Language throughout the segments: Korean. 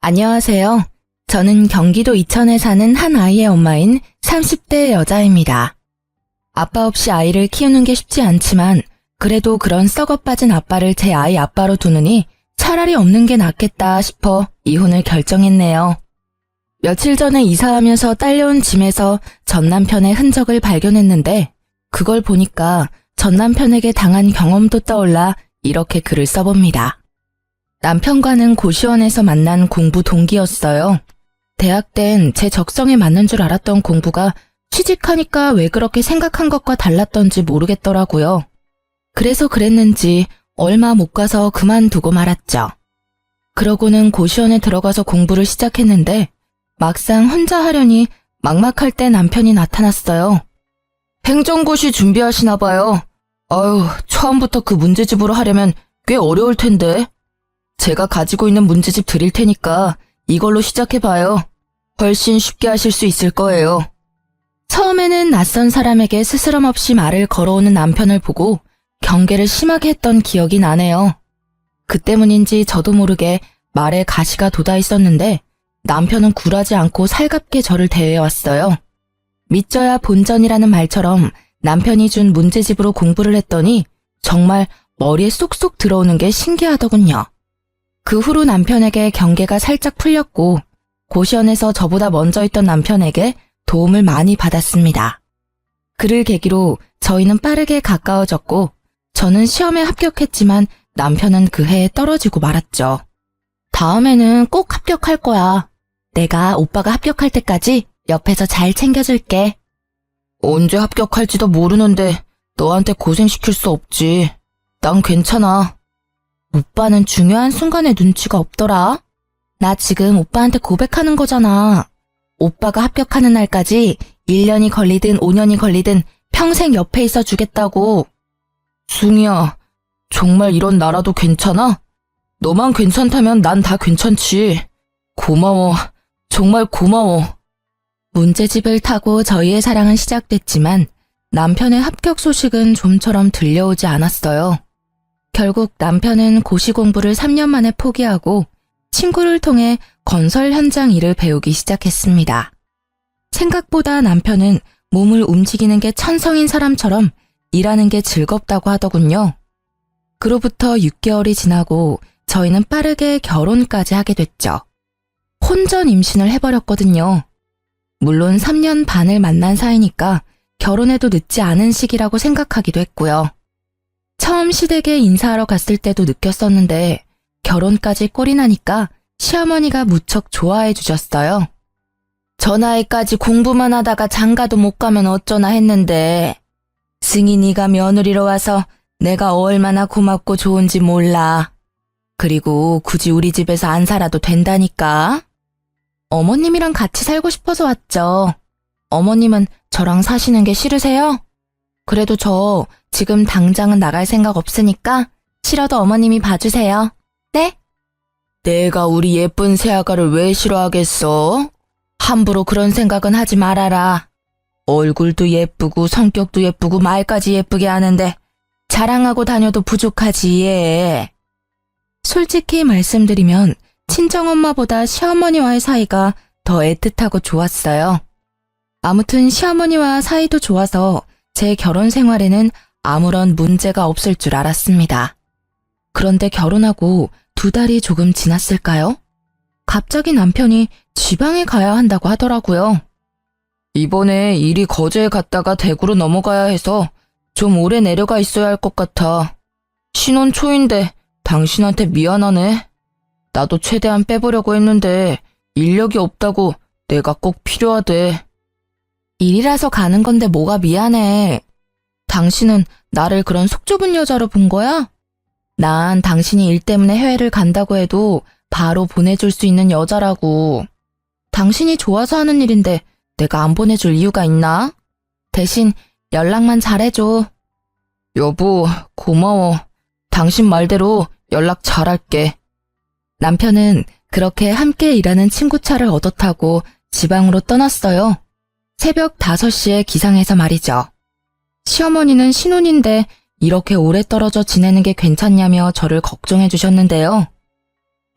안녕하세요. 저는 경기도 이천에 사는 한 아이의 엄마인 30대 여자입니다. 아빠 없이 아이를 키우는 게 쉽지 않지만 그래도 그런 썩어빠진 아빠를 제 아이 아빠로 두느니 차라리 없는 게 낫겠다 싶어 이혼을 결정했네요. 며칠 전에 이사하면서 딸려온 짐에서 전 남편의 흔적을 발견했는데 그걸 보니까 전 남편에게 당한 경험도 떠올라 이렇게 글을 써봅니다. 남편과는 고시원에서 만난 공부 동기였어요. 대학 땐 제 적성에 맞는 줄 알았던 공부가 취직하니까 왜 그렇게 생각한 것과 달랐던지 모르겠더라고요. 그래서 그랬는지 얼마 못 가서 그만두고 말았죠. 그러고는 고시원에 들어가서 공부를 시작했는데 막상 혼자 하려니 막막할 때 남편이 나타났어요. 행정고시 준비하시나 봐요. 아유, 처음부터 그 문제집으로 하려면 꽤 어려울 텐데. 제가 가지고 있는 문제집 드릴 테니까 이걸로 시작해봐요. 훨씬 쉽게 하실 수 있을 거예요. 처음에는 낯선 사람에게 스스럼 없이 말을 걸어오는 남편을 보고 경계를 심하게 했던 기억이 나네요. 그 때문인지 저도 모르게 말에 가시가 돋아 있었는데 남편은 굴하지 않고 살갑게 저를 대해왔어요. 믿져야 본전이라는 말처럼 남편이 준 문제집으로 공부를 했더니 정말 머리에 쏙쏙 들어오는 게 신기하더군요. 그 후로 남편에게 경계가 살짝 풀렸고 고시원에서 저보다 먼저 있던 남편에게 도움을 많이 받았습니다. 그를 계기로 저희는 빠르게 가까워졌고 저는 시험에 합격했지만 남편은 그 해에 떨어지고 말았죠. 다음에는 꼭 합격할 거야. 내가 오빠가 합격할 때까지 옆에서 잘 챙겨줄게. 언제 합격할지도 모르는데 너한테 고생시킬 수 없지. 난 괜찮아. 오빠는 중요한 순간에 눈치가 없더라. 나 지금 오빠한테 고백하는 거잖아. 오빠가 합격하는 날까지 1년이 걸리든 5년이 걸리든 평생 옆에 있어 주겠다고. 숭이야, 정말 이런 나라도 괜찮아? 너만 괜찮다면 난 다 괜찮지. 고마워. 정말 고마워. 문제집을 타고 저희의 사랑은 시작됐지만 남편의 합격 소식은 좀처럼 들려오지 않았어요. 결국 남편은 고시 공부를 3년 만에 포기하고 친구를 통해 건설 현장 일을 배우기 시작했습니다. 생각보다 남편은 몸을 움직이는 게 천성인 사람처럼 일하는 게 즐겁다고 하더군요. 그로부터 6개월이 지나고 저희는 빠르게 결혼까지 하게 됐죠. 혼전 임신을 해버렸거든요. 물론 3년 반을 만난 사이니까 결혼해도 늦지 않은 시기라고 생각하기도 했고요. 처음 시댁에 인사하러 갔을 때도 느꼈었는데 결혼까지 꼴이 나니까 시어머니가 무척 좋아해 주셨어요. 저 나이까지 공부만 하다가 장가도 못 가면 어쩌나 했는데 승희 네가 며느리로 와서 내가 얼마나 고맙고 좋은지 몰라. 그리고 굳이 우리 집에서 안 살아도 된다니까. 어머님이랑 같이 살고 싶어서 왔죠. 어머님은 저랑 사시는 게 싫으세요? 그래도 저 지금 당장은 나갈 생각 없으니까 싫어도 어머님이 봐주세요. 네? 내가 우리 예쁜 새아가를 왜 싫어하겠어? 함부로 그런 생각은 하지 말아라. 얼굴도 예쁘고 성격도 예쁘고 말까지 예쁘게 하는데 자랑하고 다녀도 부족하지 얘. 솔직히 말씀드리면 친정엄마보다 시어머니와의 사이가 더 애틋하고 좋았어요. 아무튼 시어머니와 사이도 좋아서 제 결혼 생활에는 아무런 문제가 없을 줄 알았습니다. 그런데 결혼하고 2달이 조금 지났을까요? 갑자기 남편이 지방에 가야 한다고 하더라고요. 이번에 일이 거제에 갔다가 대구로 넘어가야 해서 좀 오래 내려가 있어야 할 것 같아. 신혼 초인데 당신한테 미안하네. 나도 최대한 빼보려고 했는데 인력이 없다고 내가 꼭 필요하대. 일이라서 가는 건데 뭐가 미안해. 당신은 나를 그런 속 좁은 여자로 본 거야? 난 당신이 일 때문에 해외를 간다고 해도 바로 보내줄 수 있는 여자라고. 당신이 좋아서 하는 일인데 내가 안 보내줄 이유가 있나? 대신 연락만 잘해줘. 여보, 고마워. 당신 말대로 연락 잘할게. 남편은 그렇게 함께 일하는 친구 차를 얻어 타고 지방으로 떠났어요. 새벽 5시에 기상해서 말이죠. 시어머니는 신혼인데 이렇게 오래 떨어져 지내는 게 괜찮냐며 저를 걱정해 주셨는데요.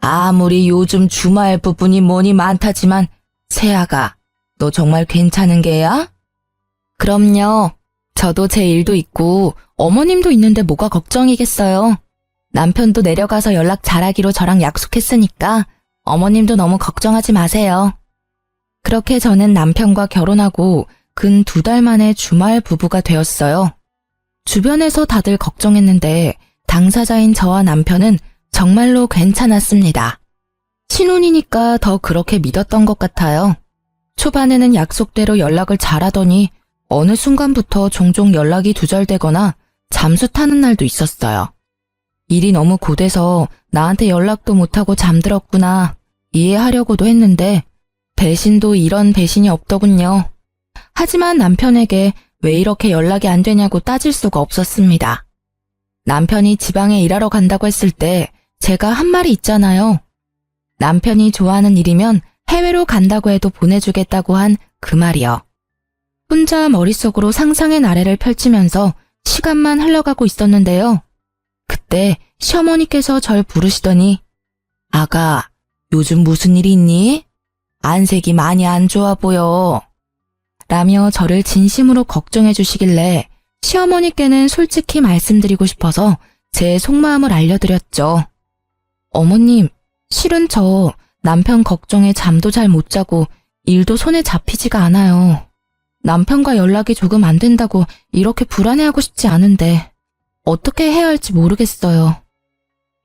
아무리 요즘 주말 부분이 뭐니 많다지만 세아가 너 정말 괜찮은 게야? 그럼요. 저도 제 일도 있고 어머님도 있는데 뭐가 걱정이겠어요. 남편도 내려가서 연락 잘하기로 저랑 약속했으니까 어머님도 너무 걱정하지 마세요. 그렇게 저는 남편과 결혼하고 근 2달 만에 주말 부부가 되었어요. 주변에서 다들 걱정했는데 당사자인 저와 남편은 정말로 괜찮았습니다. 신혼이니까 더 그렇게 믿었던 것 같아요. 초반에는 약속대로 연락을 잘하더니 어느 순간부터 종종 연락이 두절되거나 잠수 타는 날도 있었어요. 일이 너무 고돼서 나한테 연락도 못하고 잠들었구나 이해하려고도 했는데 배신도 이런 배신이 없더군요. 하지만 남편에게 왜 이렇게 연락이 안 되냐고 따질 수가 없었습니다. 남편이 지방에 일하러 간다고 했을 때 제가 한 말이 있잖아요. 남편이 좋아하는 일이면 해외로 간다고 해도 보내주겠다고 한 그 말이요. 혼자 머릿속으로 상상의 나래를 펼치면서 시간만 흘러가고 있었는데요. 그때 시어머니께서 절 부르시더니 아가, 요즘 무슨 일이 있니? 안색이 많이 안 좋아 보여. 라며 저를 진심으로 걱정해 주시길래 시어머니께는 솔직히 말씀드리고 싶어서 제 속마음을 알려드렸죠. 어머님, 실은 저 남편 걱정에 잠도 잘 못 자고 일도 손에 잡히지가 않아요. 남편과 연락이 조금 안 된다고 이렇게 불안해하고 싶지 않은데 어떻게 해야 할지 모르겠어요.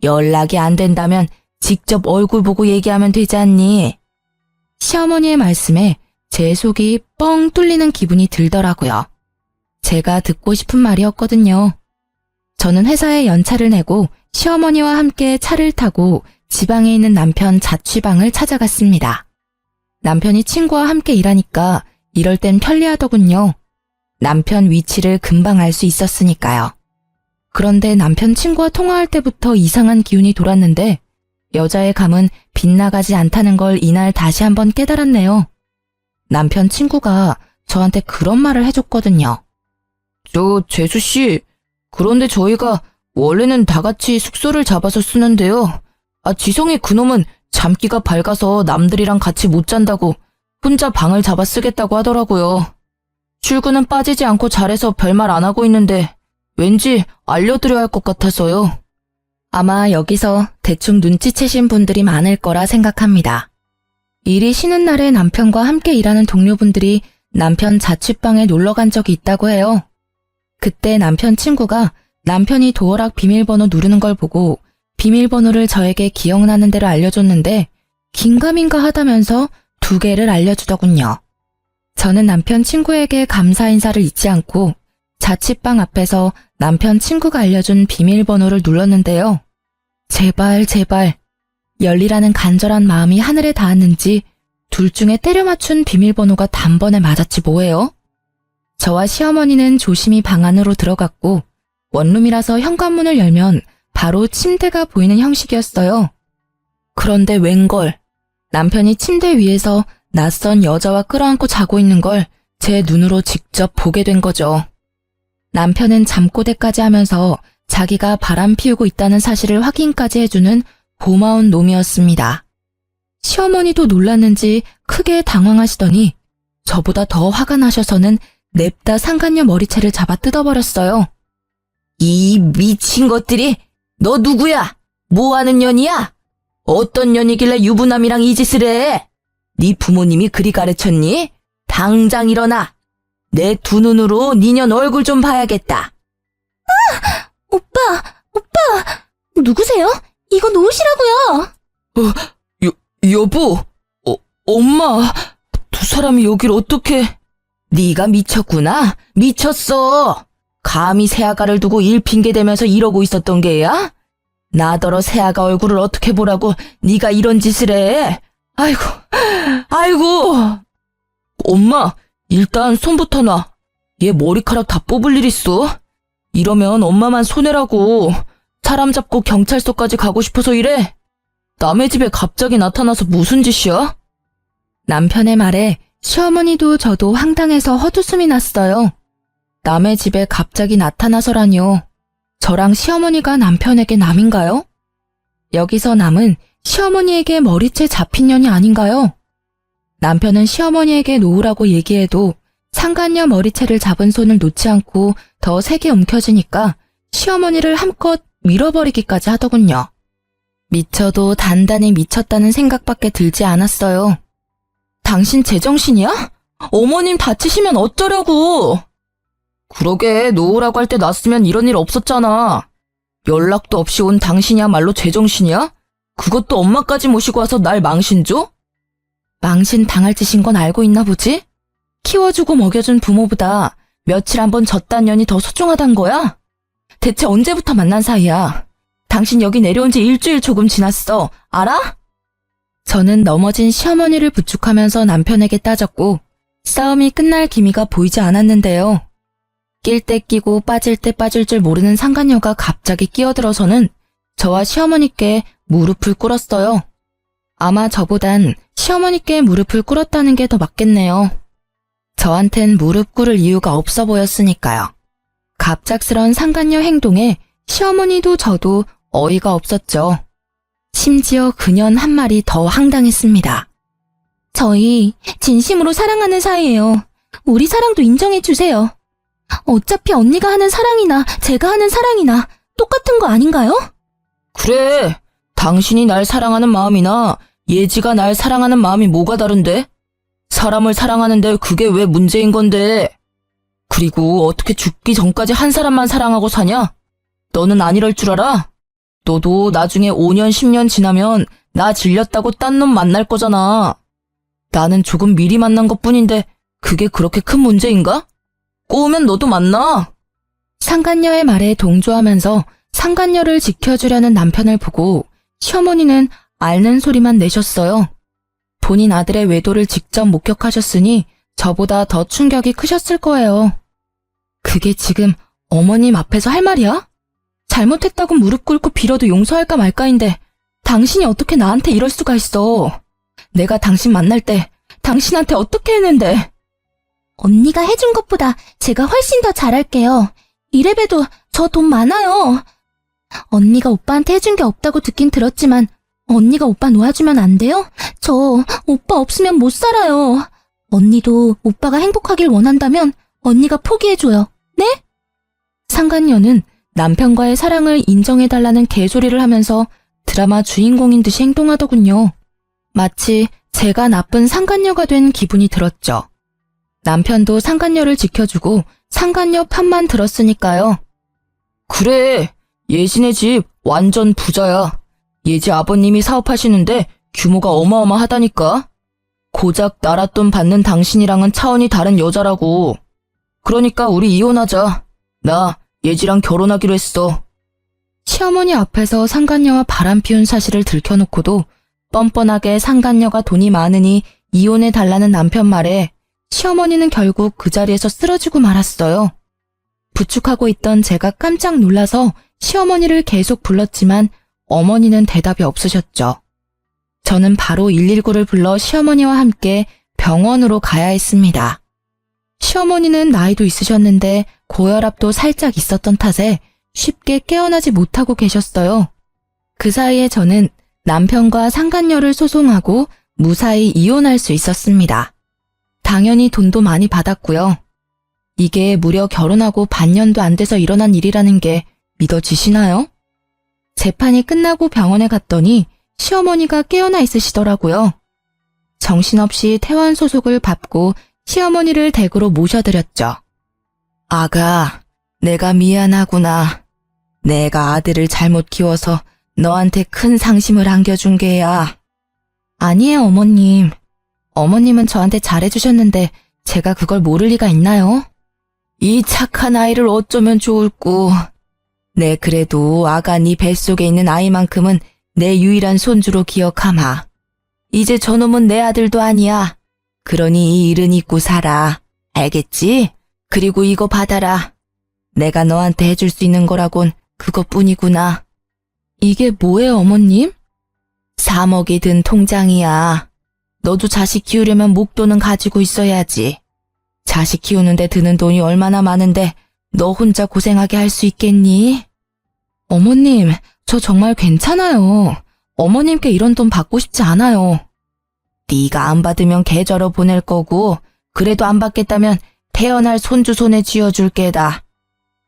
연락이 안 된다면 직접 얼굴 보고 얘기하면 되지 않니? 시어머니의 말씀에 제 속이 뻥 뚫리는 기분이 들더라고요. 제가 듣고 싶은 말이었거든요. 저는 회사에 연차를 내고 시어머니와 함께 차를 타고 지방에 있는 남편 자취방을 찾아갔습니다. 남편이 친구와 함께 일하니까 이럴 땐 편리하더군요. 남편 위치를 금방 알 수 있었으니까요. 그런데 남편 친구와 통화할 때부터 이상한 기운이 돌았는데 여자의 감은 빗나가지 않다는 걸 이날 다시 한번 깨달았네요. 남편 친구가 저한테 그런 말을 해줬거든요. 재수씨, 그런데 저희가 원래는 다 같이 숙소를 잡아서 쓰는데요. 지성이 그놈은 잠기가 밝아서 남들이랑 같이 못 잔다고 혼자 방을 잡아 쓰겠다고 하더라고요. 출근은 빠지지 않고 잘해서 별말 안 하고 있는데 왠지 알려드려야 할 것 같아서요. 아마 여기서 대충 눈치채신 분들이 많을 거라 생각합니다. 일이 쉬는 날에 남편과 함께 일하는 동료분들이 남편 자취방에 놀러 간 적이 있다고 해요. 그때 남편 친구가 남편이 도어락 비밀번호 누르는 걸 보고 비밀번호를 저에게 기억나는 대로 알려줬는데 긴가민가 하다면서 2개를 알려주더군요. 저는 남편 친구에게 감사 인사를 잊지 않고 자취방 앞에서 남편 친구가 알려준 비밀번호를 눌렀는데요. 제발 열리라는 간절한 마음이 하늘에 닿았는지 둘 중에 때려 맞춘 비밀번호가 단번에 맞았지 뭐예요? 저와 시어머니는 조심히 방 안으로 들어갔고 원룸이라서 현관문을 열면 바로 침대가 보이는 형식이었어요. 그런데 웬걸, 남편이 침대 위에서 낯선 여자와 끌어안고 자고 있는 걸 제 눈으로 직접 보게 된 거죠. 남편은 잠꼬대까지 하면서 자기가 바람 피우고 있다는 사실을 확인까지 해주는 고마운 놈이었습니다. 시어머니도 놀랐는지 크게 당황하시더니 저보다 더 화가 나셔서는 냅다 상간녀 머리채를 잡아 뜯어버렸어요. 이 미친 것들이! 너 누구야? 뭐하는 년이야? 어떤 년이길래 유부남이랑 이 짓을 해? 네 부모님이 그리 가르쳤니? 당장 일어나! 내 2눈으로 니년 얼굴 좀 봐야겠다. 오빠! 누구세요? 이거 놓으시라고요! 여보! 엄마! 2 사람이 여길 어떻게... 네가 미쳤구나? 미쳤어! 감히 새아가를 두고 일 핑계대면서 이러고 있었던 게야? 나더러 새아가 얼굴을 어떻게 보라고 네가 이런 짓을 해? 아이고. 엄마, 일단 손부터 놔. 얘 머리카락 다 뽑을 일 있어. 이러면 엄마만 손해라고. 사람 잡고 경찰서까지 가고 싶어서 이래. 남의 집에 갑자기 나타나서 무슨 짓이야? 남편의 말에 시어머니도 저도 황당해서 헛웃음이 났어요. 남의 집에 갑자기 나타나서라뇨. 저랑 시어머니가 남편에게 남인가요? 여기서 남은 시어머니에게 머리채 잡힌 년이 아닌가요? 남편은 시어머니에게 놓으라고 얘기해도 상간녀 머리채를 잡은 손을 놓지 않고 더 세게 움켜쥐니까 시어머니를 함껏 밀어버리기까지 하더군요. 미쳐도 단단히 미쳤다는 생각밖에 들지 않았어요. 당신 제정신이야? 어머님 다치시면 어쩌려고? 그러게, 놓으라고 할 때 놨으면 이런 일 없었잖아. 연락도 없이 온 당신이야말로 제정신이야? 그것도 엄마까지 모시고 와서 날 망신줘? 망신 당할 짓인 건 알고 있나 보지? 키워주고 먹여준 부모보다 며칠 한번 졌단 년이 더 소중하단 거야? 대체 언제부터 만난 사이야? 당신 여기 내려온 지 일주일 조금 지났어. 알아? 저는 넘어진 시어머니를 부축하면서 남편에게 따졌고 싸움이 끝날 기미가 보이지 않았는데요. 낄 때 끼고 빠질 때 빠질 줄 모르는 상간녀가 갑자기 끼어들어서는 저와 시어머니께 무릎을 꿇었어요. 아마 저보단 시어머니께 무릎을 꿇었다는 게 더 맞겠네요. 저한텐 무릎 꿇을 이유가 없어 보였으니까요. 갑작스런 상간녀 행동에 시어머니도 저도 어이가 없었죠. 심지어 그년 한 말이 더 황당했습니다. 저희 진심으로 사랑하는 사이예요. 우리 사랑도 인정해주세요. 어차피 언니가 하는 사랑이나 제가 하는 사랑이나 똑같은 거 아닌가요? 그래, 당신이 날 사랑하는 마음이나 예지가 날 사랑하는 마음이 뭐가 다른데? 사람을 사랑하는데 그게 왜 문제인 건데? 그리고 어떻게 죽기 전까지 한 사람만 사랑하고 사냐? 너는 안 이럴 줄 알아? 너도 나중에 5년, 10년 지나면 나 질렸다고 딴 놈 만날 거잖아. 나는 조금 미리 만난 것뿐인데 그게 그렇게 큰 문제인가? 꼬우면 너도 만나. 상간녀의 말에 동조하면서 상간녀를 지켜주려는 남편을 보고 시어머니는 앓는 소리만 내셨어요. 본인 아들의 외도를 직접 목격하셨으니 저보다 더 충격이 크셨을 거예요. 그게 지금 어머님 앞에서 할 말이야? 잘못했다고 무릎 꿇고 빌어도 용서할까 말까인데 당신이 어떻게 나한테 이럴 수가 있어. 내가 당신 만날 때 당신한테 어떻게 했는데. 언니가 해준 것보다 제가 훨씬 더 잘할게요. 이래봬도 저 돈 많아요. 언니가 오빠한테 해준 게 없다고 듣긴 들었지만 언니가 오빠 놓아주면 안 돼요? 저 오빠 없으면 못 살아요. 언니도 오빠가 행복하길 원한다면 언니가 포기해줘요. 네? 상간녀는 남편과의 사랑을 인정해달라는 개소리를 하면서 드라마 주인공인 듯이 행동하더군요. 마치 제가 나쁜 상간녀가 된 기분이 들었죠. 남편도 상간녀를 지켜주고 상간녀 편만 들었으니까요. 그래, 예진의 집 완전 부자야. 예지 아버님이 사업하시는데 규모가 어마어마하다니까. 고작 나라 돈 받는 당신이랑은 차원이 다른 여자라고. 그러니까 우리 이혼하자. 나 예지랑 결혼하기로 했어. 시어머니 앞에서 상간녀와 바람 피운 사실을 들켜놓고도 뻔뻔하게 상간녀가 돈이 많으니 이혼해달라는 남편 말에 시어머니는 결국 그 자리에서 쓰러지고 말았어요. 부축하고 있던 제가 깜짝 놀라서 시어머니를 계속 불렀지만 어머니는 대답이 없으셨죠. 저는 바로 119를 불러 시어머니와 함께 병원으로 가야 했습니다. 시어머니는 나이도 있으셨는데 고혈압도 살짝 있었던 탓에 쉽게 깨어나지 못하고 계셨어요. 그 사이에 저는 남편과 상간녀를 소송하고 무사히 이혼할 수 있었습니다. 당연히 돈도 많이 받았고요. 이게 무려 결혼하고 반년도 안 돼서 일어난 일이라는 게 믿어지시나요? 재판이 끝나고 병원에 갔더니 시어머니가 깨어나 있으시더라고요. 정신없이 퇴원 소속을 밟고 시어머니를 댁으로 모셔드렸죠. 아가, 내가 미안하구나. 내가 아들을 잘못 키워서 너한테 큰 상심을 안겨준 게야. 아니에요, 어머님. 어머님은 저한테 잘해주셨는데 제가 그걸 모를 리가 있나요? 이 착한 아이를 어쩌면 좋을꼬. 네, 그래도 아가 네 뱃속에 있는 아이만큼은 내 유일한 손주로 기억하마. 이제 저놈은 내 아들도 아니야. 그러니 이 일은 잊고 살아. 알겠지? 그리고 이거 받아라. 내가 너한테 해줄 수 있는 거라곤 그것뿐이구나. 이게 뭐예요, 어머님? 3억이 든 통장이야. 너도 자식 키우려면 목돈은 가지고 있어야지. 자식 키우는데 드는 돈이 얼마나 많은데 너 혼자 고생하게 할 수 있겠니? 어머님, 저 정말 괜찮아요. 어머님께 이런 돈 받고 싶지 않아요. 네가 안 받으면 계좌로 보낼 거고 그래도 안 받겠다면 태어날 손주 손에 쥐어줄 게다.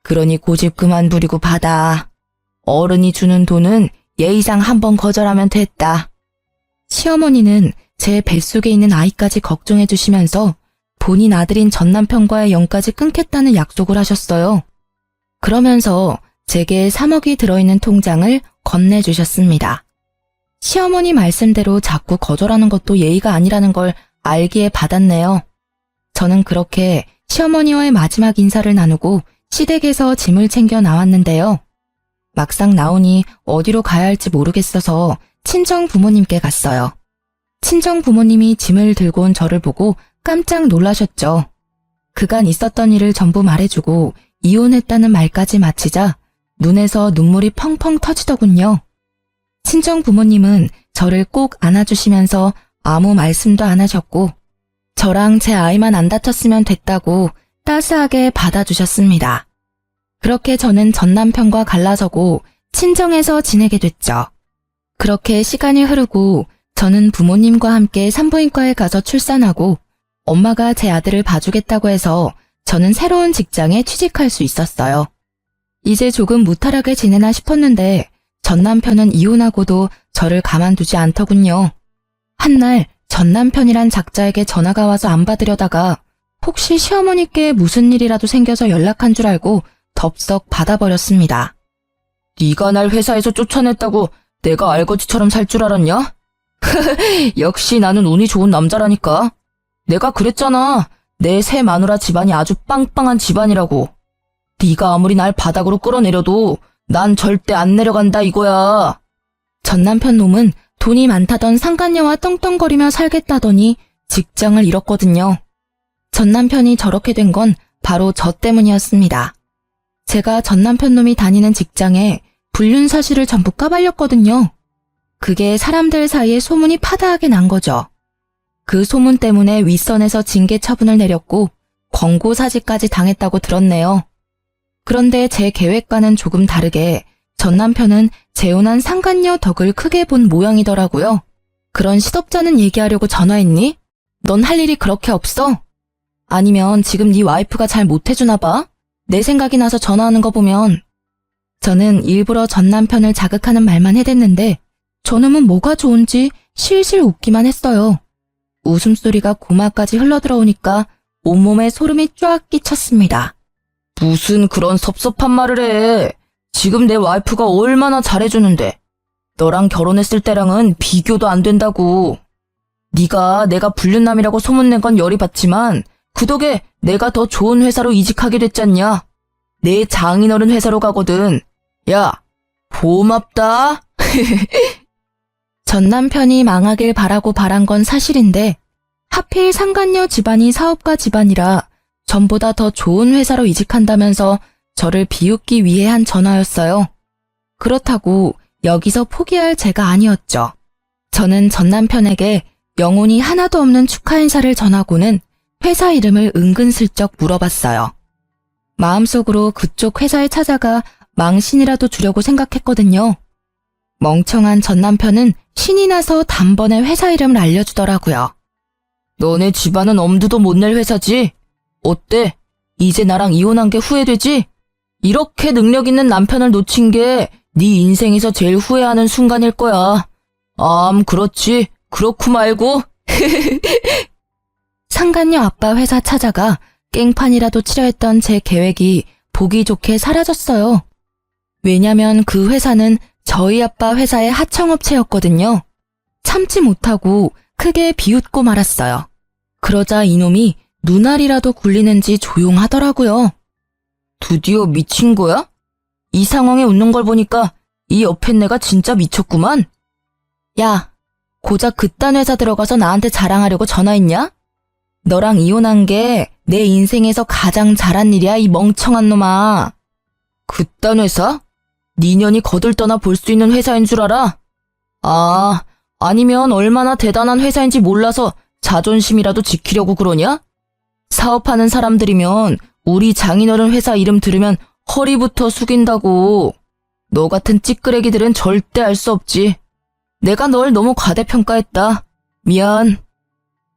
그러니 고집 그만 부리고 받아. 어른이 주는 돈은 예의상 한 번 거절하면 됐다. 시어머니는 제 뱃속에 있는 아이까지 걱정해 주시면서 본인 아들인 전 남편과의 연까지 끊겠다는 약속을 하셨어요. 그러면서 제게 3억이 들어있는 통장을 건네주셨습니다. 시어머니 말씀대로 자꾸 거절하는 것도 예의가 아니라는 걸 알기에 받았네요. 저는 그렇게 시어머니와의 마지막 인사를 나누고 시댁에서 짐을 챙겨 나왔는데요. 막상 나오니 어디로 가야 할지 모르겠어서 친정 부모님께 갔어요. 친정 부모님이 짐을 들고 온 저를 보고 깜짝 놀라셨죠. 그간 있었던 일을 전부 말해주고 이혼했다는 말까지 마치자 눈에서 눈물이 펑펑 터지더군요. 친정 부모님은 저를 꼭 안아주시면서 아무 말씀도 안 하셨고 저랑 제 아이만 안 다쳤으면 됐다고 따스하게 받아주셨습니다. 그렇게 저는 전 남편과 갈라서고 친정에서 지내게 됐죠. 그렇게 시간이 흐르고 저는 부모님과 함께 산부인과에 가서 출산하고 엄마가 제 아들을 봐주겠다고 해서 저는 새로운 직장에 취직할 수 있었어요. 이제 조금 무탈하게 지내나 싶었는데 전 남편은 이혼하고도 저를 가만두지 않더군요. 한날 전 남편이란 작자에게 전화가 와서 안 받으려다가 혹시 시어머니께 무슨 일이라도 생겨서 연락한 줄 알고 덥석 받아버렸습니다. 네가 날 회사에서 쫓아냈다고 내가 알거지처럼 살 줄 알았냐? 역시 나는 운이 좋은 남자라니까. 내가 그랬잖아. 내 새 마누라 집안이 아주 빵빵한 집안이라고. 네가 아무리 날 바닥으로 끌어내려도 난 절대 안 내려간다 이거야. 전 남편 놈은 돈이 많다던 상간녀와 떵떵거리며 살겠다더니 직장을 잃었거든요. 전 남편이 저렇게 된 건 바로 저 때문이었습니다. 제가 전 남편 놈이 다니는 직장에 불륜 사실을 전부 까발렸거든요. 그게 사람들 사이에 소문이 파다하게 난 거죠. 그 소문 때문에 윗선에서 징계 처분을 내렸고 권고 사직까지 당했다고 들었네요. 그런데 제 계획과는 조금 다르게 전 남편은 재혼한 상간녀 덕을 크게 본 모양이더라고요. 그런 시덥잖은 얘기하려고 전화했니? 넌 할 일이 그렇게 없어? 아니면 지금 네 와이프가 잘 못해주나 봐? 내 생각이 나서 전화하는 거 보면. 저는 일부러 전 남편을 자극하는 말만 해댔는데 저놈은 뭐가 좋은지 실실 웃기만 했어요. 웃음소리가 고마까지 흘러들어오니까 온몸에 소름이 쫙 끼쳤습니다. 무슨 그런 섭섭한 말을 해. 지금 내 와이프가 얼마나 잘해주는데. 너랑 결혼했을 때랑은 비교도 안 된다고. 네가 내가 불륜남이라고 소문낸 건 열이 받지만 그 덕에 내가 더 좋은 회사로 이직하게 됐잖냐. 내 장인어른 회사로 가거든. 야, 고맙다. 전 남편이 망하길 바라고 바란 건 사실인데 하필 상간녀 집안이 사업가 집안이라 전보다 더 좋은 회사로 이직한다면서 저를 비웃기 위해 한 전화였어요. 그렇다고 여기서 포기할 제가 아니었죠. 저는 전 남편에게 영혼이 하나도 없는 축하 인사를 전하고는 회사 이름을 은근슬쩍 물어봤어요. 마음속으로 그쪽 회사에 찾아가 망신이라도 주려고 생각했거든요. 멍청한 전 남편은 신이 나서 단번에 회사 이름을 알려주더라고요. 너네 집안은 엄두도 못 낼 회사지? 어때? 이제 나랑 이혼한 게 후회되지? 이렇게 능력 있는 남편을 놓친 게 네 인생에서 제일 후회하는 순간일 거야. 그렇지. 그렇고 말고. 상간녀 아빠 회사 찾아가 깽판이라도 치려 했던 제 계획이 보기 좋게 사라졌어요. 왜냐면 그 회사는 저희 아빠 회사의 하청업체였거든요. 참지 못하고 크게 비웃고 말았어요. 그러자 이놈이 눈알이라도 굴리는지 조용하더라고요. 드디어 미친 거야? 이 상황에 웃는 걸 보니까 이 옆에 내가 진짜 미쳤구만. 야, 고작 그딴 회사 들어가서 나한테 자랑하려고 전화했냐? 너랑 이혼한 게 내 인생에서 가장 잘한 일이야, 이 멍청한 놈아. 그딴 회사? 네 년이 거들떠나 볼 수 있는 회사인 줄 알아? 아니면 얼마나 대단한 회사인지 몰라서 자존심이라도 지키려고 그러냐? 사업하는 사람들이면 우리 장인어른 회사 이름 들으면 허리부터 숙인다고. 너 같은 찌끄레기들은 절대 알 수 없지. 내가 널 너무 과대평가했다. 미안.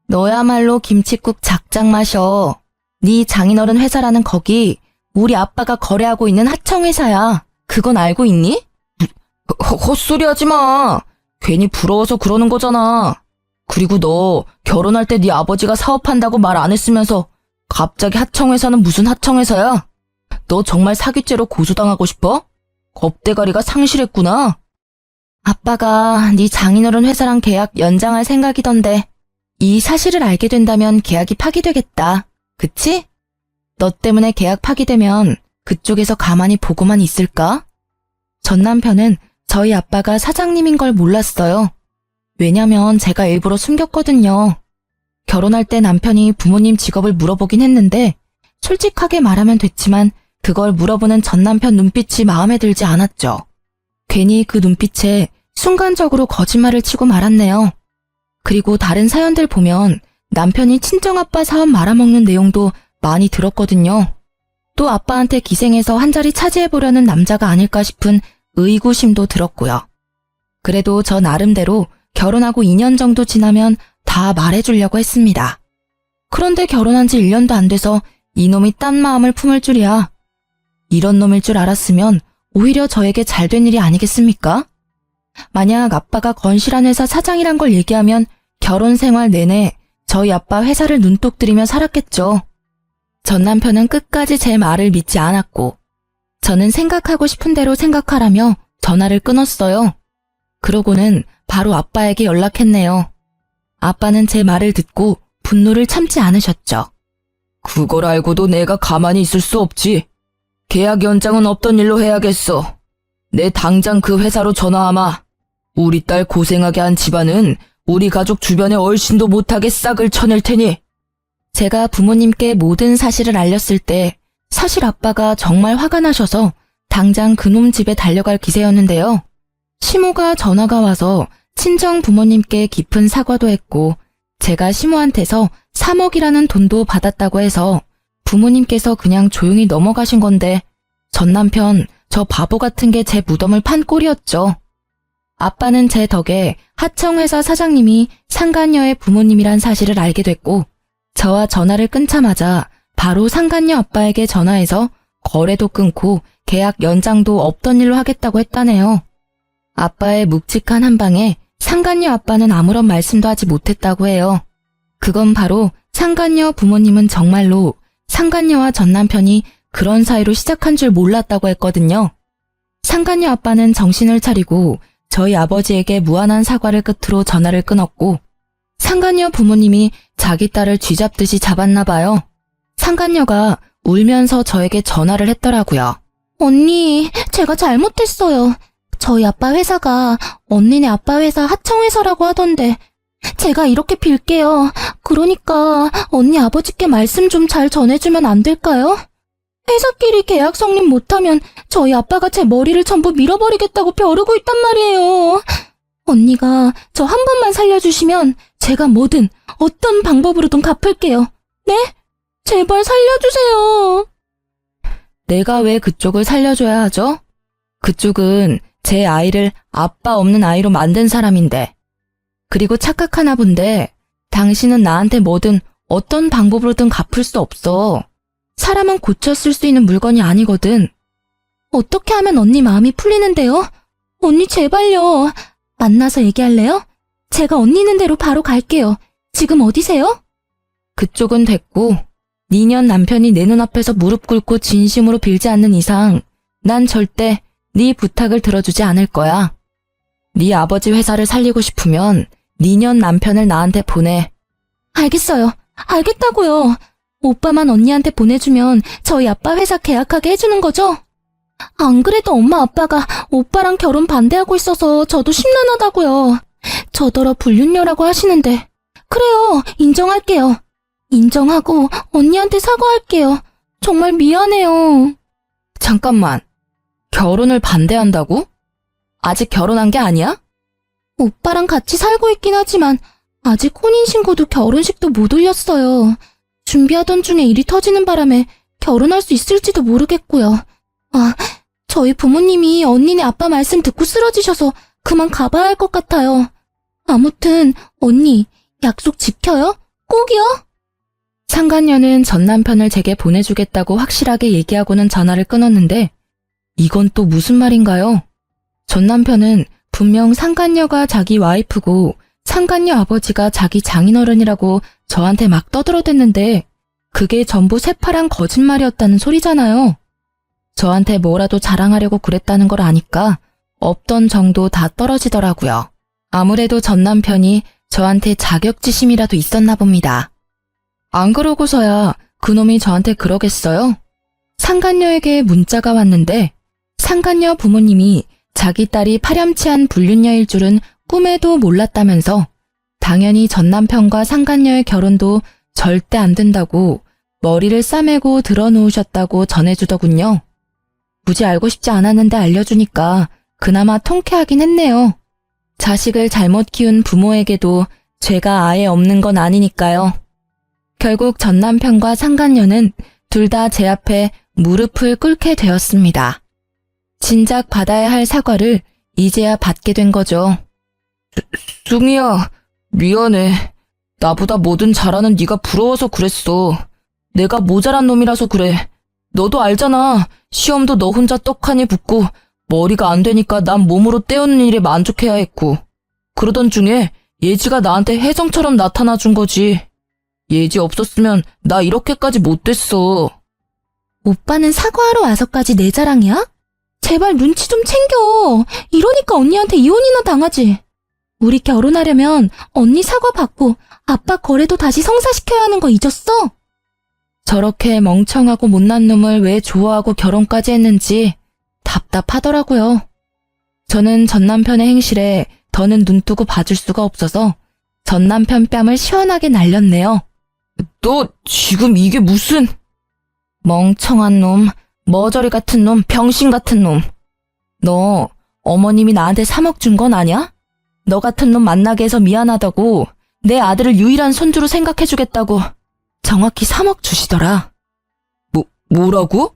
너야말로 김칫국 작작 마셔. 네 장인어른 회사라는 거기 우리 아빠가 거래하고 있는 하청회사야. 그건 알고 있니? 헛소리 하지 마. 괜히 부러워서 그러는 거잖아. 그리고 너 결혼할 때 네 아버지가 사업한다고 말 안 했으면서 갑자기 하청회사는 무슨 하청회사야? 너 정말 사기죄로 고소당하고 싶어? 겁대가리가 상실했구나. 아빠가 네 장인어른 회사랑 계약 연장할 생각이던데 이 사실을 알게 된다면 계약이 파기되겠다. 그치? 너 때문에 계약 파기되면 그쪽에서 가만히 보고만 있을까? 전 남편은 저희 아빠가 사장님인 걸 몰랐어요. 왜냐면 제가 일부러 숨겼거든요. 결혼할 때 남편이 부모님 직업을 물어보긴 했는데 솔직하게 말하면 됐지만 그걸 물어보는 전 남편 눈빛이 마음에 들지 않았죠. 괜히 그 눈빛에 순간적으로 거짓말을 치고 말았네요. 그리고 다른 사연들 보면 남편이 친정아빠 사업 말아먹는 내용도 많이 들었거든요. 또 아빠한테 기생해서 한 자리 차지해보려는 남자가 아닐까 싶은 의구심도 들었고요. 그래도 저 나름대로 결혼하고 2년 정도 지나면 다 말해주려고 했습니다. 그런데 결혼한 지 1년도 안 돼서 이놈이 딴 마음을 품을 줄이야. 이런 놈일 줄 알았으면 오히려 저에게 잘된 일이 아니겠습니까? 만약 아빠가 건실한 회사 사장이란 걸 얘기하면 결혼 생활 내내 저희 아빠 회사를 눈독 들이며 살았겠죠. 전 남편은 끝까지 제 말을 믿지 않았고 저는 생각하고 싶은 대로 생각하라며 전화를 끊었어요. 그러고는 바로 아빠에게 연락했네요. 아빠는 제 말을 듣고 분노를 참지 않으셨죠. 그걸 알고도 내가 가만히 있을 수 없지. 계약 연장은 없던 일로 해야겠어. 내 당장 그 회사로 전화하마. 우리 딸 고생하게 한 집안은 우리 가족 주변에 얼씬도 못하게 싹을 쳐낼 테니. 제가 부모님께 모든 사실을 알렸을 때 사실 아빠가 정말 화가 나셔서 당장 그놈 집에 달려갈 기세였는데요. 시모가 전화가 와서 친정 부모님께 깊은 사과도 했고 제가 시모한테서 3억이라는 돈도 받았다고 해서 부모님께서 그냥 조용히 넘어가신 건데 전 남편 저 바보 같은 게 제 무덤을 판 꼴이었죠. 아빠는 제 덕에 하청회사 사장님이 상간녀의 부모님이란 사실을 알게 됐고 저와 전화를 끊자마자 바로 상간녀 아빠에게 전화해서 거래도 끊고 계약 연장도 없던 일로 하겠다고 했다네요. 아빠의 묵직한 한방에 상간녀 아빠는 아무런 말씀도 하지 못했다고 해요. 그건 바로 상간녀 부모님은 정말로 상간녀와 전 남편이 그런 사이로 시작한 줄 몰랐다고 했거든요. 상간녀 아빠는 정신을 차리고 저희 아버지에게 무한한 사과를 끝으로 전화를 끊었고 상간녀 부모님이 자기 딸을 쥐잡듯이 잡았나 봐요. 상간녀가 울면서 저에게 전화를 했더라고요. 언니, 제가 잘못했어요. 저희 아빠 회사가 언니네 아빠 회사 하청회사라고 하던데 제가 이렇게 빌게요. 그러니까 언니 아버지께 말씀 좀 잘 전해주면 안 될까요? 회사끼리 계약 성립 못하면 저희 아빠가 제 머리를 전부 밀어버리겠다고 벼르고 있단 말이에요. 언니가 저 한 번만 살려주시면 제가 뭐든 어떤 방법으로든 갚을게요. 네? 제발 살려주세요. 내가 왜 그쪽을 살려줘야 하죠? 그쪽은 제 아이를 아빠 없는 아이로 만든 사람인데. 그리고 착각하나 본데 당신은 나한테 뭐든 어떤 방법으로든 갚을 수 없어. 사람은 고쳐 쓸 수 있는 물건이 아니거든. 어떻게 하면 언니 마음이 풀리는데요? 언니 제발요. 만나서 얘기할래요? 제가 언니 있는 대로 바로 갈게요. 지금 어디세요? 그쪽은 됐고 니년 남편이 내 눈앞에서 무릎 꿇고 진심으로 빌지 않는 이상 난 절대 네 부탁을 들어주지 않을 거야. 네 아버지 회사를 살리고 싶으면 니년 남편을 나한테 보내. 알겠어요. 알겠다고요. 오빠만 언니한테 보내주면 저희 아빠 회사 계약하게 해주는 거죠? 안 그래도 엄마 아빠가 오빠랑 결혼 반대하고 있어서 저도 심란하다고요. 저더러 불륜녀라고 하시는데. 그래요. 인정할게요. 인정하고 언니한테 사과할게요. 정말 미안해요. 잠깐만. 결혼을 반대한다고? 아직 결혼한 게 아니야? 오빠랑 같이 살고 있긴 하지만 아직 혼인신고도 결혼식도 못 올렸어요. 준비하던 중에 일이 터지는 바람에 결혼할 수 있을지도 모르겠고요. 아, 저희 부모님이 언니네 아빠 말씀 듣고 쓰러지셔서 그만 가봐야 할 것 같아요. 아무튼 언니 약속 지켜요? 꼭이요? 상간녀는 전 남편을 제게 보내주겠다고 확실하게 얘기하고는 전화를 끊었는데 이건 또 무슨 말인가요? 전 남편은 분명 상간녀가 자기 와이프고 상간녀 아버지가 자기 장인어른이라고 저한테 막 떠들어댔는데 그게 전부 새파란 거짓말이었다는 소리잖아요. 저한테 뭐라도 자랑하려고 그랬다는 걸 아니까 없던 정도 다 떨어지더라고요. 아무래도 전 남편이 저한테 자격지심이라도 있었나 봅니다. 안 그러고서야 그놈이 저한테 그러겠어요? 상간녀에게 문자가 왔는데 상간녀 부모님이 자기 딸이 파렴치한 불륜녀일 줄은 꿈에도 몰랐다면서 당연히 전 남편과 상간녀의 결혼도 절대 안 된다고 머리를 싸매고 드러누우셨다고 전해주더군요. 굳이 알고 싶지 않았는데 알려주니까 그나마 통쾌하긴 했네요. 자식을 잘못 키운 부모에게도 죄가 아예 없는 건 아니니까요. 결국 전 남편과 상간녀는 둘 다 제 앞에 무릎을 꿇게 되었습니다. 진작 받아야 할 사과를 이제야 받게 된 거죠. 숭이야, 미안해. 나보다 뭐든 잘하는 네가 부러워서 그랬어. 내가 모자란 놈이라서 그래. 너도 알잖아. 시험도 너 혼자 떡하니 붙고 머리가 안 되니까 난 몸으로 때우는 일에 만족해야 했고. 그러던 중에 예지가 나한테 혜정처럼 나타나 준 거지. 예지 없었으면 나 이렇게까지 못 됐어. 오빠는 사과하러 와서까지 내 자랑이야? 제발 눈치 좀 챙겨. 이러니까 언니한테 이혼이나 당하지. 우리 결혼하려면 언니 사과 받고 아빠 거래도 다시 성사시켜야 하는 거 잊었어? 저렇게 멍청하고 못난 놈을 왜 좋아하고 결혼까지 했는지 답답하더라고요. 저는 전 남편의 행실에 더는 눈뜨고 봐줄 수가 없어서 전 남편 뺨을 시원하게 날렸네요. 너 지금 이게 무슨... 멍청한 놈, 머저리 같은 놈, 병신 같은 놈. 너 어머님이 나한테 3억 준 건 아냐? 너 같은 놈 만나게 해서 미안하다고 내 아들을 유일한 손주로 생각해주겠다고 정확히 3억 주시더라. 뭐라고?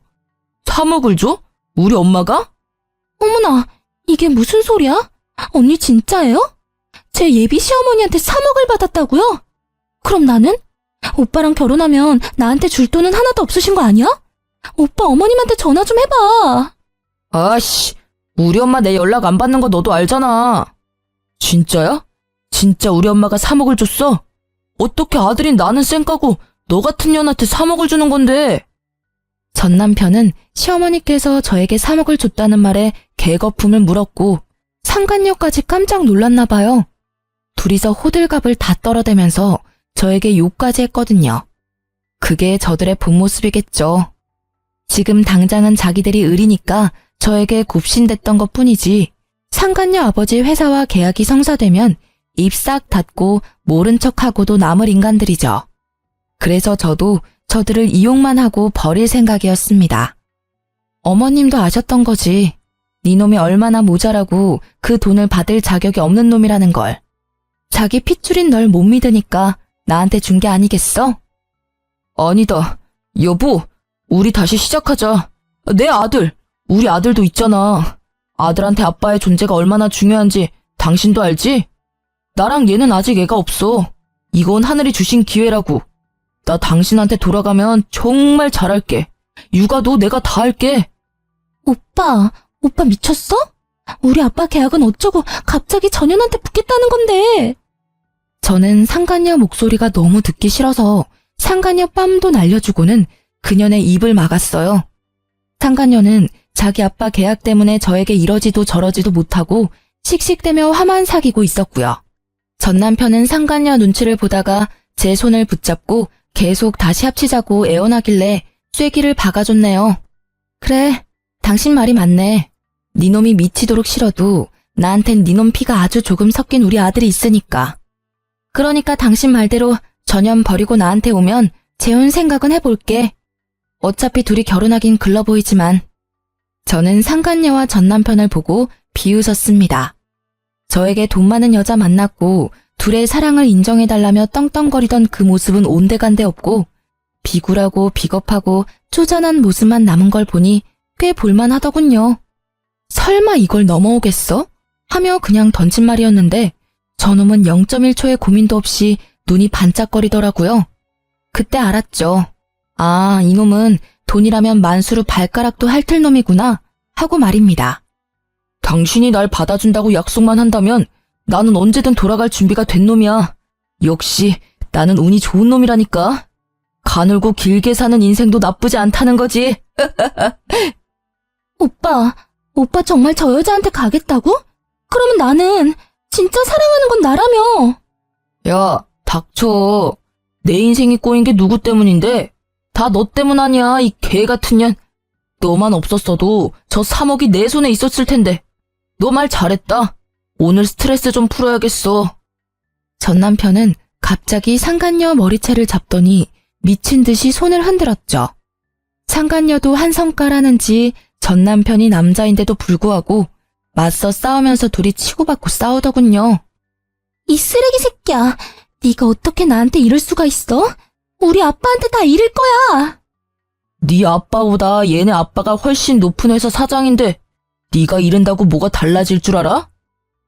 3억을 줘? 우리 엄마가? 어머나, 이게 무슨 소리야? 언니 진짜예요? 제 예비 시어머니한테 3억을 받았다고요? 그럼 나는? 오빠랑 결혼하면 나한테 줄 돈은 하나도 없으신 거 아니야? 오빠 어머님한테 전화 좀 해봐. 아씨, 우리 엄마 내 연락 안 받는 거 너도 알잖아. 진짜야? 진짜 우리 엄마가 3억을 줬어? 어떻게 아들인 나는 쌩까고 너 같은 년한테 3억을 주는 건데? 전 남편은 시어머니께서 저에게 3억을 줬다는 말에 개거품을 물었고 상간녀까지 깜짝 놀랐나 봐요. 둘이서 호들갑을 다 떨어대면서 저에게 욕까지 했거든요. 그게 저들의 본 모습이겠죠. 지금 당장은 자기들이 을이니까 저에게 굽신댔던 것뿐이지 상간녀 아버지 회사와 계약이 성사되면 입 싹 닫고 모른 척하고도 남을 인간들이죠. 그래서 저도 저들을 이용만 하고 버릴 생각이었습니다. 어머님도 아셨던 거지. 네 놈이 얼마나 모자라고 그 돈을 받을 자격이 없는 놈이라는 걸. 자기 핏줄인 널 못 믿으니까 나한테 준 게 아니겠어? 아니다. 여보, 우리 다시 시작하자. 내 아들, 우리 아들도 있잖아. 아들한테 아빠의 존재가 얼마나 중요한지 당신도 알지? 나랑 얘는 아직 애가 없어. 이건 하늘이 주신 기회라고. 나 당신한테 돌아가면 정말 잘할게. 육아도 내가 다 할게. 오빠 미쳤어? 우리 아빠 계약은 어쩌고 갑자기 전현한테 붙겠다는 건데. 저는 상간녀 목소리가 너무 듣기 싫어서 상간녀 뺨도 날려주고는 그년의 입을 막았어요. 상간녀는 자기 아빠 계약 때문에 저에게 이러지도 저러지도 못하고 씩씩대며 화만 사귀고 있었고요. 전 남편은 상간녀 눈치를 보다가 제 손을 붙잡고 계속 다시 합치자고 애원하길래 쐐기를 박아줬네요. 그래, 당신 말이 맞네. 니놈이 미치도록 싫어도 나한텐 니놈 피가 아주 조금 섞인 우리 아들이 있으니까. 그러니까 당신 말대로 전현 버리고 나한테 오면 재혼 생각은 해볼게. 어차피 둘이 결혼하긴 글러 보이지만. 저는 상간녀와 전 남편을 보고 비웃었습니다. 저에게 돈 많은 여자 만났고 둘의 사랑을 인정해달라며 떵떵거리던 그 모습은 온데간데 없고 비굴하고 비겁하고 쪼잔한 모습만 남은 걸 보니 꽤 볼만하더군요. 설마 이걸 넘어오겠어? 하며 그냥 던진 말이었는데 저놈은 0.1초의 고민도 없이 눈이 반짝거리더라고요. 그때 알았죠. 아, 이놈은 돈이라면 만수르 발가락도 핥을 놈이구나 하고 말입니다. 당신이 날 받아준다고 약속만 한다면 나는 언제든 돌아갈 준비가 된 놈이야. 역시 나는 운이 좋은 놈이라니까. 가늘고 길게 사는 인생도 나쁘지 않다는 거지. 오빠 정말 저 여자한테 가겠다고? 그러면 나는 진짜 사랑하는 건 나라며. 야, 닥쳐. 내 인생이 꼬인 게 누구 때문인데? 다 너 때문 아니야, 이 개 같은 년. 너만 없었어도 저 3억이 내 손에 있었을 텐데. 너 말 잘했다. 오늘 스트레스 좀 풀어야겠어. 전 남편은 갑자기 상간녀 머리채를 잡더니 미친 듯이 손을 흔들었죠. 상간녀도 한 성깔하는지 전 남편이 남자인데도 불구하고 맞서 싸우면서 둘이 치고받고 싸우더군요. 이 쓰레기 새끼야. 네가 어떻게 나한테 이럴 수가 있어? 우리 아빠한테 다 이럴 거야. 네 아빠보다 얘네 아빠가 훨씬 높은 회사 사장인데 네가 이른다고 뭐가 달라질 줄 알아?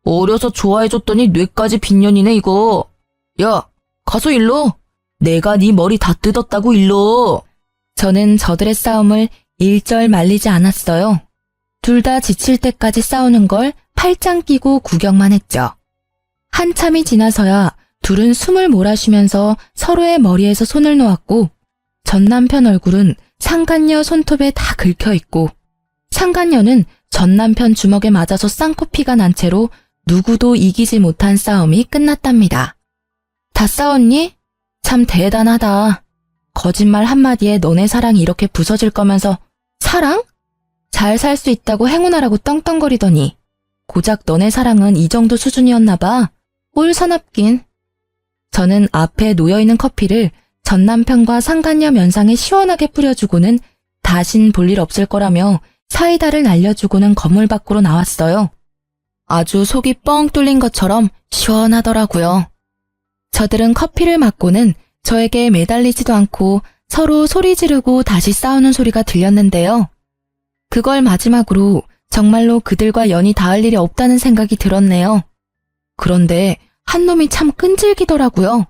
어려서 좋아해줬더니 뇌까지 빈년이네 이거. 야, 가서 일러. 내가 네 머리 다 뜯었다고 일러. 저는 저들의 싸움을 일절 말리지 않았어요. 둘 다 지칠 때까지 싸우는 걸 팔짱 끼고 구경만 했죠. 한참이 지나서야 둘은 숨을 몰아쉬면서 서로의 머리에서 손을 놓았고 전 남편 얼굴은 상간녀 손톱에 다 긁혀있고 상간녀는 전 남편 주먹에 맞아서 쌍코피가 난 채로 누구도 이기지 못한 싸움이 끝났답니다. 다 싸웠니? 참 대단하다. 거짓말 한마디에 너네 사랑이 이렇게 부서질 거면서 사랑? 잘 살 수 있다고 행운하라고 떵떵거리더니 고작 너네 사랑은 이 정도 수준이었나 봐. 올 사납긴. 저는 앞에 놓여있는 커피를 전 남편과 상간녀 면상에 시원하게 뿌려주고는 다신 볼 일 없을 거라며 사이다를 날려주고는 건물 밖으로 나왔어요. 아주 속이 뻥 뚫린 것처럼 시원하더라고요. 저들은 커피를 맞고는 저에게 매달리지도 않고 서로 소리 지르고 다시 싸우는 소리가 들렸는데요. 그걸 마지막으로 정말로 그들과 연이 닿을 일이 없다는 생각이 들었네요. 그런데 한 놈이 참 끈질기더라고요.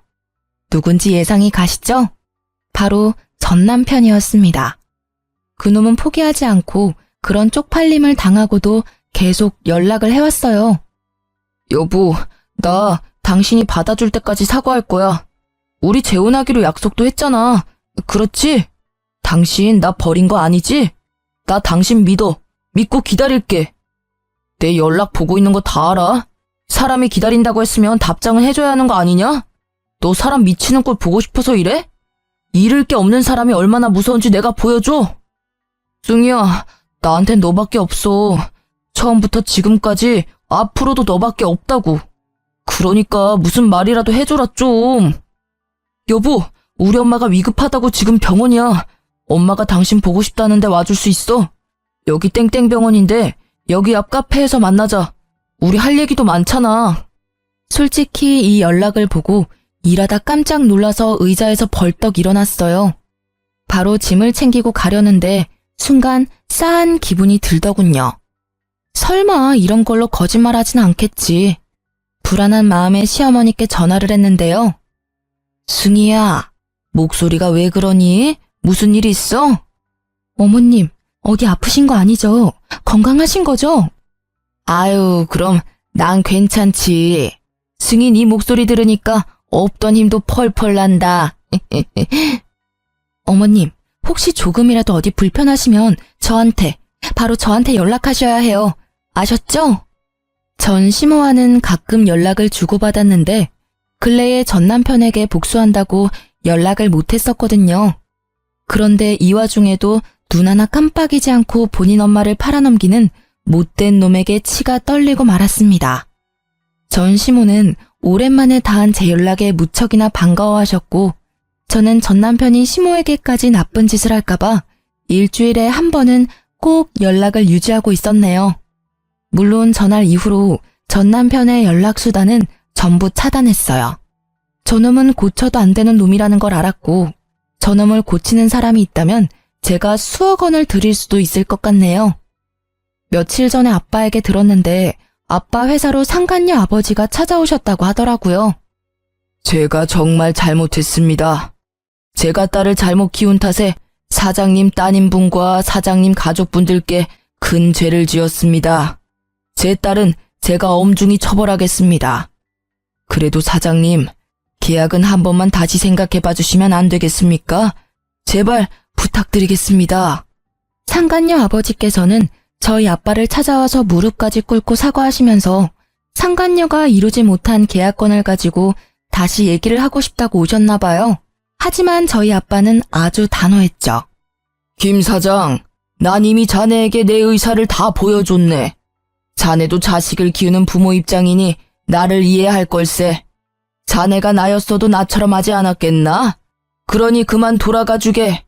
누군지 예상이 가시죠? 바로 전 남편이었습니다. 그놈은 포기하지 않고 그런 쪽팔림을 당하고도 계속 연락을 해왔어요. 여보, 나 당신이 받아줄 때까지 사과할 거야. 우리 재혼하기로 약속도 했잖아. 그렇지? 당신 나 버린 거 아니지? 나 당신 믿어. 믿고 기다릴게. 내 연락 보고 있는 거 다 알아. 사람이 기다린다고 했으면 답장은 해줘야 하는 거 아니냐? 너 사람 미치는 꼴 보고 싶어서 이래? 잃을 게 없는 사람이 얼마나 무서운지 내가 보여줘. 숭이야, 나한텐 너밖에 없어. 처음부터 지금까지 앞으로도 너밖에 없다고. 그러니까 무슨 말이라도 해줘라 좀. 여보, 우리 엄마가 위급하다고 지금 병원이야. 엄마가 당신 보고 싶다는데 와줄 수 있어? 여기 땡땡병원인데 여기 앞 카페에서 만나자. 우리 할 얘기도 많잖아. 솔직히 이 연락을 보고 일하다 깜짝 놀라서 의자에서 벌떡 일어났어요. 바로 짐을 챙기고 가려는데 순간 싸한 기분이 들더군요. 설마 이런 걸로 거짓말하진 않겠지. 불안한 마음에 시어머니께 전화를 했는데요. 승희야, 목소리가 왜 그러니? 무슨 일 있어? 어머님, 어디 아프신 거 아니죠? 건강하신 거죠? 아유, 그럼 난 괜찮지. 승희 네 목소리 들으니까 없던 힘도 펄펄 난다. 어머님, 혹시 조금이라도 어디 불편하시면 바로 저한테 연락하셔야 해요. 아셨죠? 전 시모와는 가끔 연락을 주고받았는데 근래에 전 남편에게 복수한다고 연락을 못했었거든요. 그런데 이 와중에도 눈 하나 깜빡이지 않고 본인 엄마를 팔아넘기는 못된 놈에게 치가 떨리고 말았습니다. 전 시모는 오랜만에 닿은 제 연락에 무척이나 반가워하셨고 저는 전 남편이 시모에게까지 나쁜 짓을 할까봐 일주일에 한 번은 꼭 연락을 유지하고 있었네요. 물론 전날 이후로 전 남편의 연락수단은 전부 차단했어요. 저놈은 고쳐도 안 되는 놈이라는 걸 알았고 저놈을 고치는 사람이 있다면 제가 수억 원을 드릴 수도 있을 것 같네요. 며칠 전에 아빠에게 들었는데 아빠 회사로 상간녀 아버지가 찾아오셨다고 하더라고요. 제가 정말 잘못했습니다. 제가 딸을 잘못 키운 탓에 사장님 따님분과 사장님 가족분들께 큰 죄를 지었습니다. 제 딸은 제가 엄중히 처벌하겠습니다. 그래도 사장님, 계약은 한 번만 다시 생각해봐 주시면 안 되겠습니까? 제발 부탁드리겠습니다. 상간녀 아버지께서는 저희 아빠를 찾아와서 무릎까지 꿇고 사과하시면서 상간녀가 이루지 못한 계약권을 가지고 다시 얘기를 하고 싶다고 오셨나 봐요. 하지만 저희 아빠는 아주 단호했죠. 김 사장, 난 이미 자네에게 내 의사를 다 보여줬네. 자네도 자식을 키우는 부모 입장이니 나를 이해할 걸세. 자네가 나였어도 나처럼 하지 않았겠나? 그러니 그만 돌아가 주게.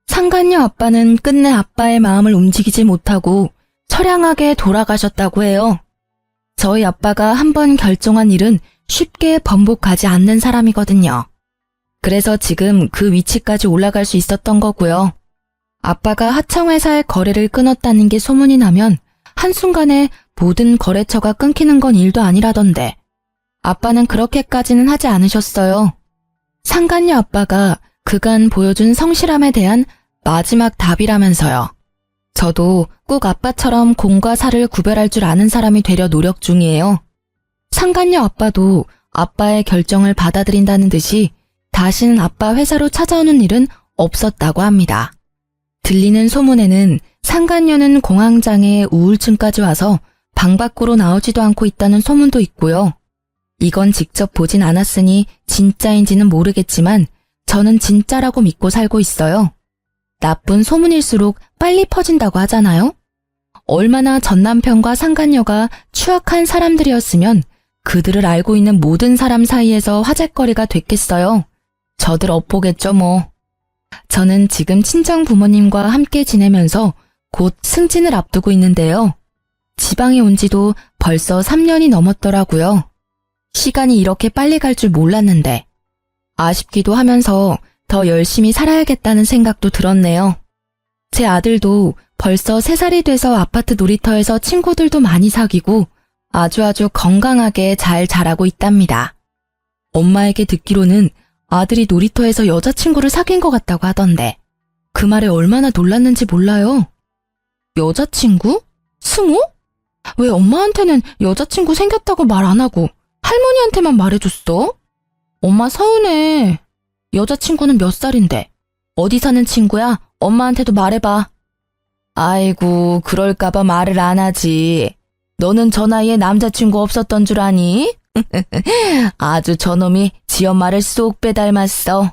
상간녀 아빠는 끝내 아빠의 마음을 움직이지 못하고 처량하게 돌아가셨다고 해요. 저희 아빠가 한번 결정한 일은 쉽게 번복하지 않는 사람이거든요. 그래서 지금 그 위치까지 올라갈 수 있었던 거고요. 아빠가 하청회사의 거래를 끊었다는 게 소문이 나면 한순간에 모든 거래처가 끊기는 건 일도 아니라던데 아빠는 그렇게까지는 하지 않으셨어요. 상간녀 아빠가 그간 보여준 성실함에 대한 마지막 답이라면서요. 저도 꼭 아빠처럼 공과 사를 구별할 줄 아는 사람이 되려 노력 중이에요. 상간녀 아빠도 아빠의 결정을 받아들인다는 듯이 다시는 아빠 회사로 찾아오는 일은 없었다고 합니다. 들리는 소문에는 상간녀는 공황장애 우울증까지 와서 방 밖으로 나오지도 않고 있다는 소문도 있고요. 이건 직접 보진 않았으니 진짜인지는 모르겠지만 저는 진짜라고 믿고 살고 있어요. 나쁜 소문일수록 빨리 퍼진다고 하잖아요? 얼마나 전 남편과 상간녀가 추악한 사람들이었으면 그들을 알고 있는 모든 사람 사이에서 화제거리가 됐겠어요. 저들 엇보겠죠 뭐. 저는 지금 친정 부모님과 함께 지내면서 곧 승진을 앞두고 있는데요. 지방에 온 지도 벌써 3년이 넘었더라고요. 시간이 이렇게 빨리 갈 줄 몰랐는데 아쉽기도 하면서 더 열심히 살아야겠다는 생각도 들었네요. 제 아들도 벌써 3살이 돼서 아파트 놀이터에서 친구들도 많이 사귀고 아주 건강하게 잘 자라고 있답니다. 엄마에게 듣기로는 아들이 놀이터에서 여자친구를 사귄 것 같다고 하던데 그 말에 얼마나 놀랐는지 몰라요. 여자친구? 승우? 왜 엄마한테는 여자친구 생겼다고 말 안 하고 할머니한테만 말해줬어? 엄마 서운해. 여자친구는 몇 살인데? 어디 사는 친구야? 엄마한테도 말해봐. 아이고, 그럴까봐 말을 안 하지. 너는 저 나이에 남자친구 없었던 줄 아니? 아주 저놈이 지 엄마를 쏙 빼닮았어.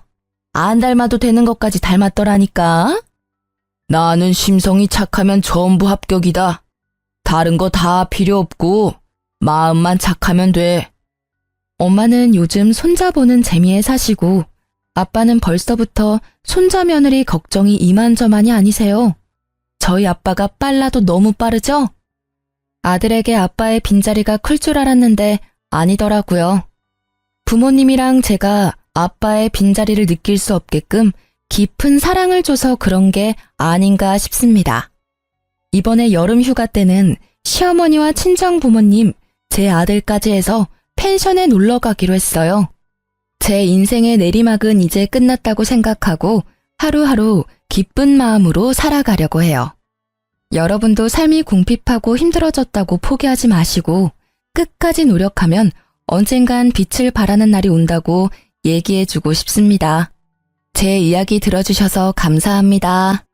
안 닮아도 되는 것까지 닮았더라니까. 나는 심성이 착하면 전부 합격이다. 다른 거 다 필요 없고 마음만 착하면 돼. 엄마는 요즘 손자 보는 재미에 사시고 아빠는 벌써부터 손자 며느리 걱정이 이만저만이 아니세요. 저희 아빠가 빨라도 너무 빠르죠? 아들에게 아빠의 빈자리가 클 줄 알았는데 아니더라고요. 부모님이랑 제가 아빠의 빈자리를 느낄 수 없게끔 깊은 사랑을 줘서 그런 게 아닌가 싶습니다. 이번에 여름 휴가 때는 시어머니와 친정 부모님, 제 아들까지 해서 펜션에 놀러 가기로 했어요. 제 인생의 내리막은 이제 끝났다고 생각하고 하루하루 기쁜 마음으로 살아가려고 해요. 여러분도 삶이 궁핍하고 힘들어졌다고 포기하지 마시고 끝까지 노력하면 언젠간 빛을 발하는 날이 온다고 얘기해주고 싶습니다. 제 이야기 들어주셔서 감사합니다.